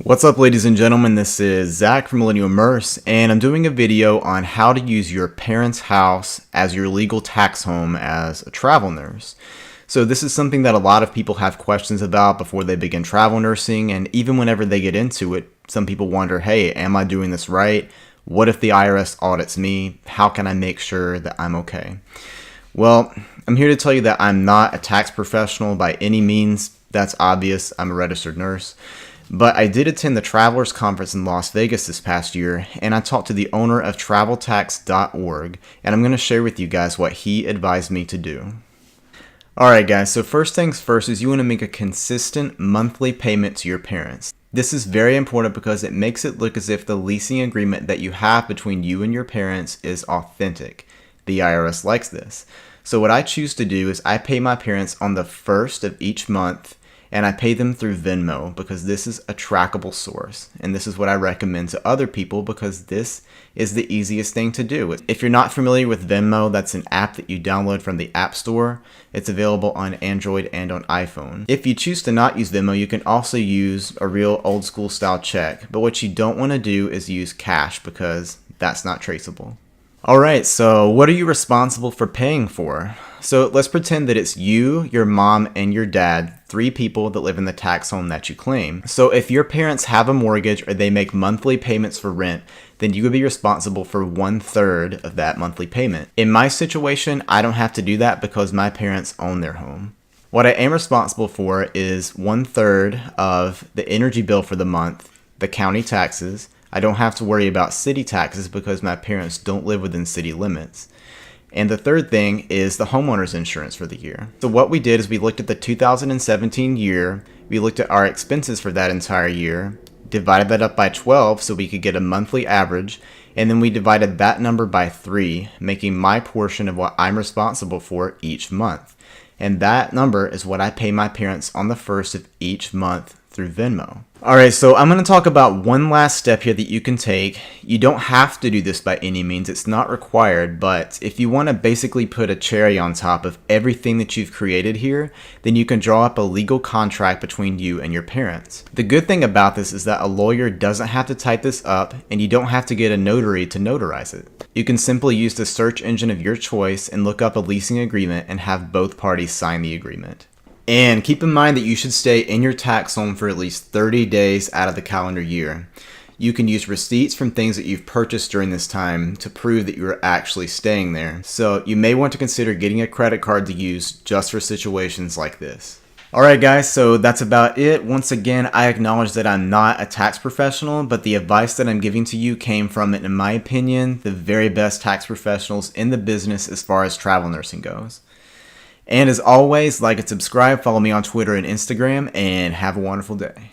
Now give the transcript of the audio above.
What's up, ladies and gentlemen? This is Zach from Millennial Immerse, and I'm doing a video on how to use your parents' house as your legal tax home as a travel nurse. So this is something that a lot of people have questions about before they begin travel nursing, and even whenever they get into it, some people wonder, hey, am I doing this right? What if the IRS audits me? How can I make sure that I'm okay? Well, I'm here to tell you that I'm not a tax professional by any means. That's obvious. I'm a registered nurse. But I did attend the Travelers Conference in Las Vegas this past year, and I talked to the owner of TravelTax.org, and I'm going to share with you guys what he advised me to do. Alright guys, so first things first is you want to make a consistent monthly payment to your parents. This is very important because it makes it look as if the leasing agreement that you have between you and your parents is authentic. The IRS likes this. So what I choose to do is I pay my parents on the first of each month, and I pay them through Venmo because this is a trackable source. And this is what I recommend to other people because this is the easiest thing to do. If you're not familiar with Venmo, that's an app that you download from the App Store. It's available on Android and on iPhone. If you choose to not use Venmo, you can also use a real old school style check. But what you don't want to do is use cash because that's not traceable. Alright, so what are you responsible for paying for? So let's pretend that it's you, your mom, and your dad, 3 people that live in the tax home that you claim. So if your parents have a mortgage or they make monthly payments for rent, then you would be responsible for 1/3 of that monthly payment. In my situation, I don't have to do that because my parents own their home. What I am responsible for is 1/3 of the energy bill for the month, the county taxes. I don't have to worry about city taxes because my parents don't live within city limits. And the third thing is the homeowner's insurance for the year. So what we did is we looked at the 2017 year, we looked at our expenses for that entire year, divided that up by 12 so we could get a monthly average, and then we divided that number by 3, making my portion of what I'm responsible for each month. And that number is what I pay my parents on the first of each month through Venmo. Alright, so I'm going to talk about one last step here that you can take. You don't have to do this by any means, it's not required, but if you want to basically put a cherry on top of everything that you've created here, then you can draw up a legal contract between you and your parents. The good thing about this is that a lawyer doesn't have to type this up, and you don't have to get a notary to notarize it. You can simply use the search engine of your choice and look up a leasing agreement and have both parties sign the agreement. And keep in mind that you should stay in your tax home for at least 30 days out of the calendar year. You can use receipts from things that you've purchased during this time to prove that you are actually staying there. So you may want to consider getting a credit card to use just for situations like this. Alright guys, so that's about it. Once again, I acknowledge that I'm not a tax professional, but the advice that I'm giving to you came from, in my opinion, the very best tax professionals in the business as far as travel nursing goes. And as always, like and subscribe, follow me on Twitter and Instagram, and have a wonderful day.